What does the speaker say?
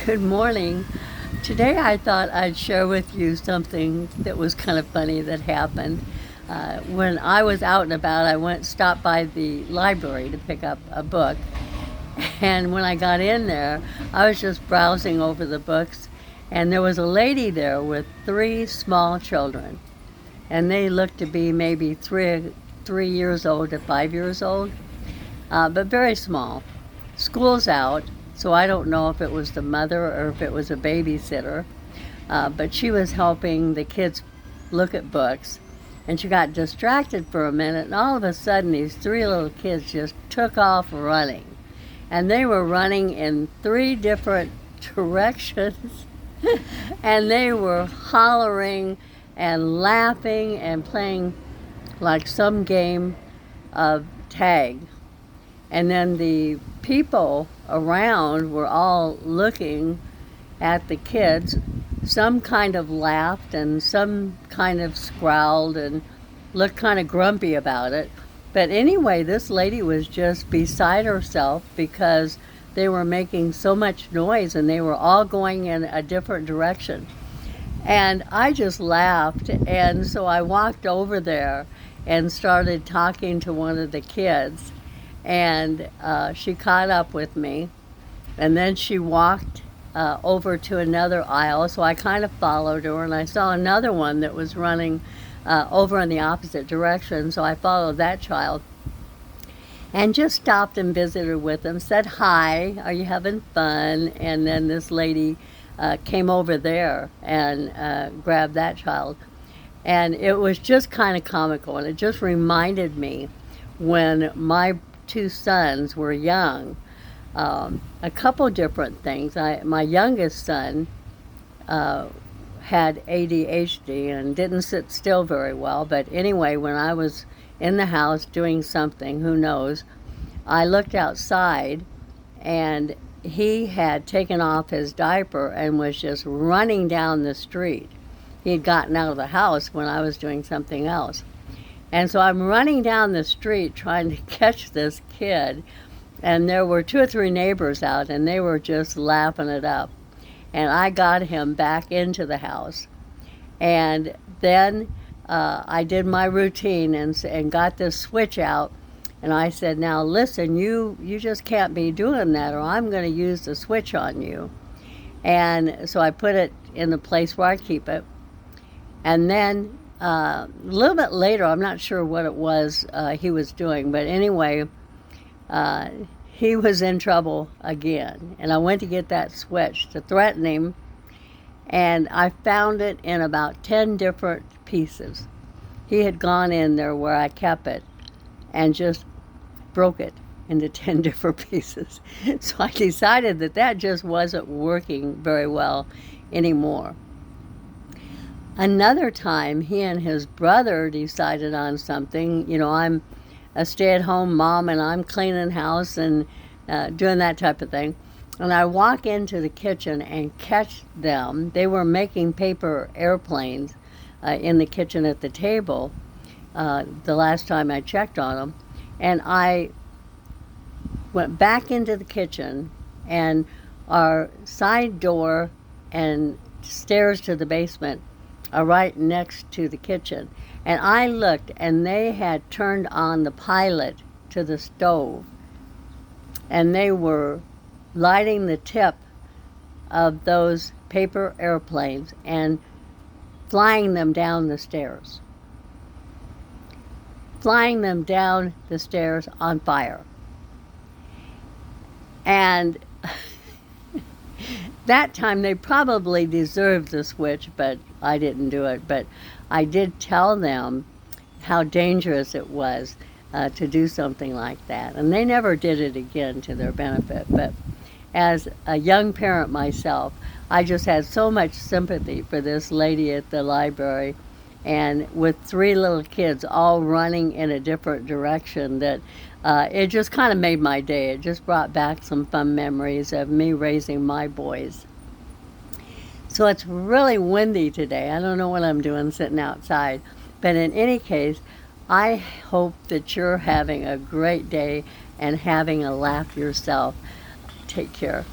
Good morning. Today I thought I'd share with you something that was kind of funny that happened. When I was out and about, stopped by the library to pick up a book. And when I got in there, I was just browsing over the books, and there was a lady there with three small children. And they looked to be maybe 3 years old to 5 years old, but very small. School's out, so I don't know if it was the mother or if it was a babysitter, but she was helping the kids look at books, and she got distracted for a minute, and all of a sudden these three little kids just took off running, and they were running in three different directions, and they were hollering and laughing and playing like some game of tag. And then the people around were all looking at the kids. Some kind of laughed and some kind of scowled and looked kind of grumpy about it. But anyway, this lady was just beside herself because they were making so much noise and they were all going in a different direction. And I just laughed, and so I walked over there and started talking to one of the kids. And she caught up with me, and then she walked over to another aisle, so I kind of followed her, and I saw another one that was running over in the opposite direction, so I followed that child and just stopped and visited with them, said hi, are you having fun? And then this lady came over there and grabbed that child, and it was just kind of comical, and it just reminded me when my two sons were young, a couple different things. My youngest son had ADHD and didn't sit still very well, but anyway, when I was in the house doing something, who knows, I looked outside and he had taken off his diaper and was just running down the street. He had gotten out of the house when I was doing something else. And so I'm running down the street trying to catch this kid, and there were two or three neighbors out, and they were just laughing it up. And I got him back into the house. And then I did my routine and got this switch out, and I said, now listen, you just can't be doing that, or I'm going to use the switch on you. And so I put it in the place where I keep it. And then a little bit later, I'm not sure what it was he was doing, but anyway, he was in trouble again. And I went to get that switch to threaten him, and I found it in about 10 different pieces. He had gone in there where I kept it and just broke it into 10 different pieces. So I decided that just wasn't working very well anymore. Another time, he and his brother decided on something. You know, I'm a stay-at-home mom, and I'm cleaning house and doing that type of thing. And I walk into the kitchen and catch them. They were making paper airplanes in the kitchen at the table the last time I checked on them. And I went back into the kitchen, and our side door and stairs to the basement are right next to the kitchen. And I looked, and they had turned on the pilot to the stove, and they were lighting the tip of those paper airplanes and flying them down the stairs. Flying them down the stairs on fire. And that time they probably deserved the switch, but I didn't do it. But I did tell them how dangerous it was to do something like that. And they never did it again, to their benefit. But as a young parent myself, I just had so much sympathy for this lady at the library, and with three little kids all running in a different direction, that it just kind of made my day. It just brought back some fun memories of me raising my boys. So it's really windy today. I don't know what I'm doing sitting outside. But in any case, I hope that you're having a great day and having a laugh yourself. Take care.